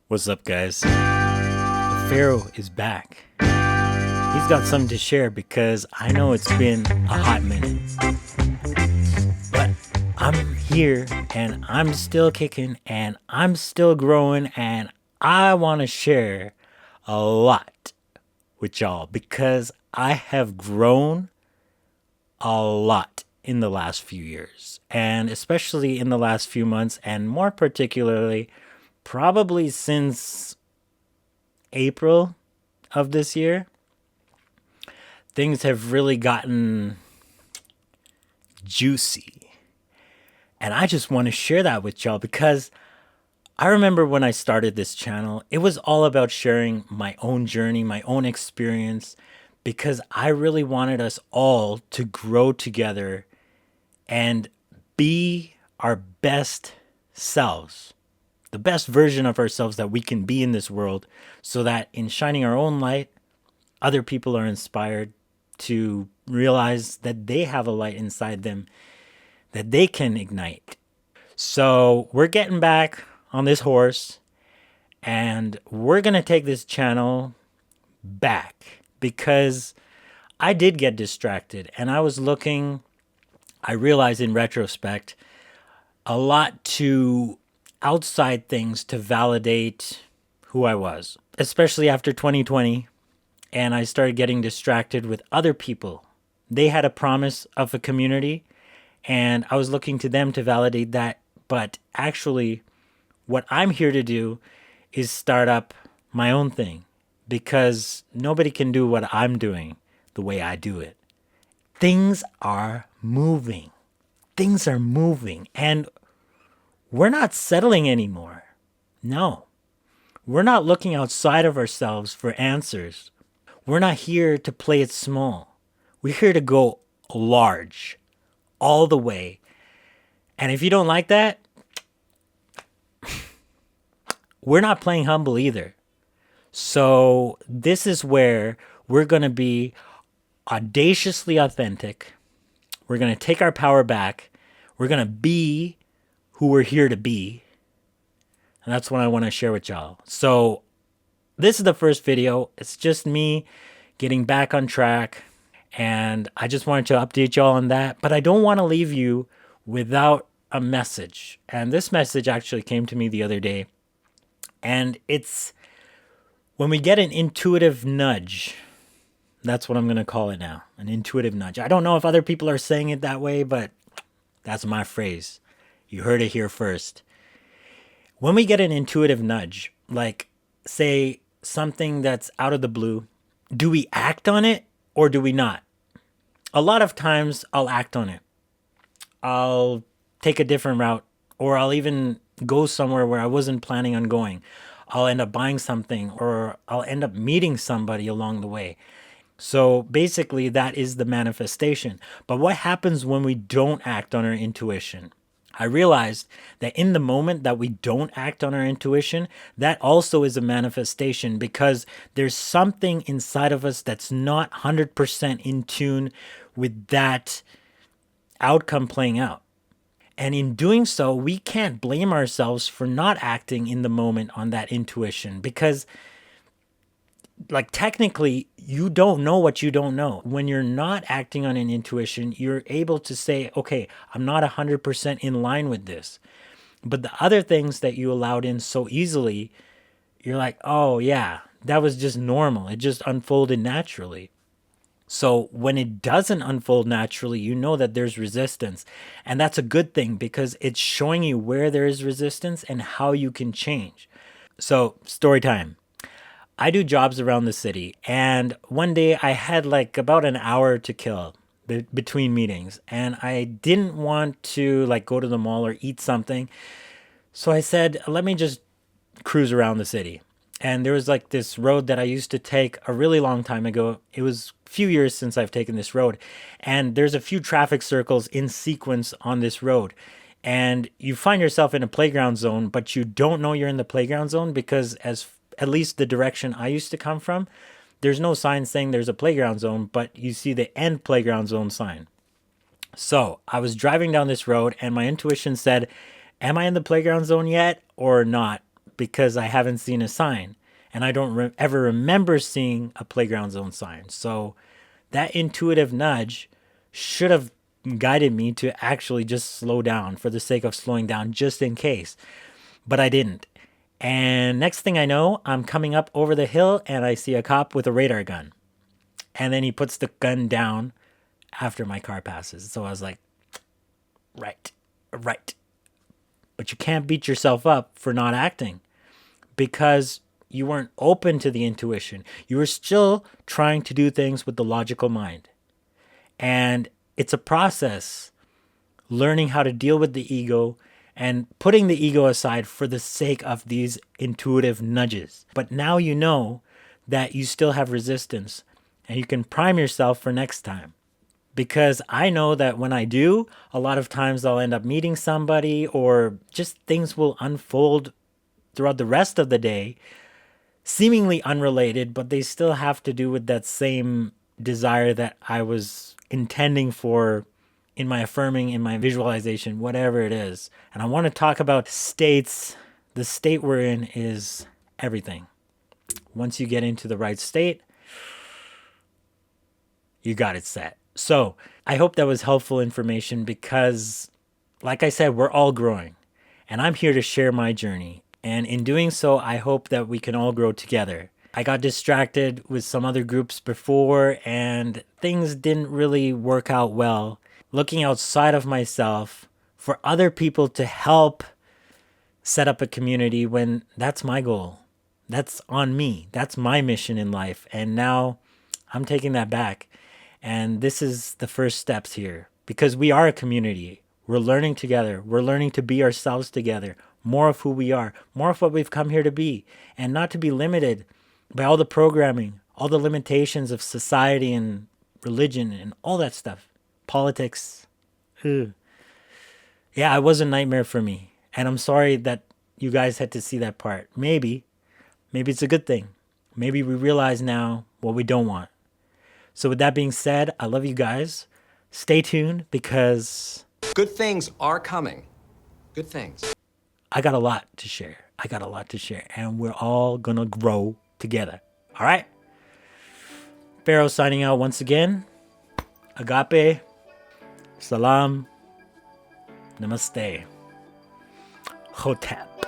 What's up, guys? The Pharaoh is back. He's got something to share because I know it's been a hot minute. But I'm here and I'm still kicking and I'm still growing and I want to share a lot with y'all because I have grown a lot in the last few years and especially in the last few months and more particularly probably since April of this year. Things have really gotten juicy. And I just want to share that with y'all because I remember when I started this channel, it was all about sharing my own journey, my own experience, because I really wanted us all to grow together and be our best selves, the best version of ourselves that we can be in this world, so that in shining our own light, other people are inspired to realize that they have a light inside them that they can ignite. So we're getting back on this horse and we're going to take this channel back because I did get distracted and I was looking, I realized in retrospect, a lot to outside things to validate who I was, especially after 2020. And I started getting distracted with other people. They had a promise of a community, and I was looking to them to validate that. But actually, what I'm here to do is start up my own thing because nobody can do what I'm doing the way I do it. Things are moving. Things are moving, and we're not settling anymore. No, we're not looking outside of ourselves for answers. We're not here to play it small. We're here to go large, all the way. And if you don't like that, we're not playing humble either. So this is where we're going to be audaciously authentic. We're going to take our power back. We're going to be who we're here to be. And that's what I want to share with y'all. So this is the first video. It's just me getting back on track. And I just wanted to update y'all on that. But I don't want to leave you without a message. And this message actually came to me the other day. And it's when we get an intuitive nudge. That's what I'm going to call it now. An intuitive nudge. I don't know if other people are saying it that way, but that's my phrase. You heard it here first. When we get an intuitive nudge, like say something that's out of the blue, do we act on it or do we not? A lot of times I'll act on it. I'll take a different route, or I'll even go somewhere where I wasn't planning on going. I'll end up buying something, or I'll end up meeting somebody along the way. So basically that is the manifestation. But what happens when we don't act on our intuition? I realized that in the moment that we don't act on our intuition, that also is a manifestation because there's something inside of us that's not 100% in tune with that outcome playing out. And in doing so, we can't blame ourselves for not acting in the moment on that intuition because like technically you don't know what you don't know. When you're not acting on an intuition, you're able to say, okay, I'm not 100% in line with this. But the other things that you allowed in so easily, you're like, oh yeah, that was just normal. It just unfolded naturally. So when it doesn't unfold naturally, you know that there's resistance. And that's a good thing because it's showing you where there is resistance and how you can change. So story time. I do jobs around the city, and one day I had like about an hour to kill between meetings, and I didn't want to like go to the mall or eat something. So I said, let me just cruise around the city. And there was like this road that I used to take a really long time ago. It was a few years since I've taken this road, and there's a few traffic circles in sequence on this road. And you find yourself in a playground zone, but you don't know you're in the playground zone because at least the direction I used to come from, there's no sign saying there's a playground zone, but you see the end playground zone sign. So I was driving down this road and my intuition said, am I in the playground zone yet or not? because I haven't seen a sign. And I don't ever remember seeing a playground zone sign. So that intuitive nudge should have guided me to actually just slow down for the sake of slowing down, just in case. But I didn't. And next thing I know, I'm coming up over the hill and I see a cop with a radar gun. And then he puts the gun down after my car passes. So I was like, right. But you can't beat yourself up for not acting because you weren't open to the intuition. You were still trying to do things with the logical mind. And it's a process, learning how to deal with the ego and putting the ego aside for the sake of these intuitive nudges. But now you know that you still have resistance and you can prime yourself for next time. Because I know that when I do, a lot of times I'll end up meeting somebody or just things will unfold throughout the rest of the day, seemingly unrelated, but they still have to do with that same desire that I was intending for in my affirming, in my visualization, whatever it is. And I want to talk about states. The state we're in is everything. Once you get into the right state, you got it set. So I hope that was helpful information because, like I said, we're all growing and I'm here to share my journey. And in doing so, I hope that we can all grow together. I got distracted with some other groups before and things didn't really work out well. Looking outside of myself for other people to help set up a community when that's my goal. That's on me. That's my mission in life. And now I'm taking that back. And this is the first steps here because we are a community. We're learning together. We're learning to be ourselves together. More of who we are, more of what we've come here to be, and not to be limited by all the programming, all the limitations of society and religion and all that stuff. Politics. Ugh. Yeah, it was a nightmare for me. And I'm sorry that you guys had to see that part. Maybe it's a good thing. Maybe we realize now what we don't want. So with that being said, I love you guys. Stay tuned because good things are coming. Good things. I got a lot to share. And we're all going to grow together. All right? Pharaoh signing out once again. Agape. Salam. Namaste. Hotep.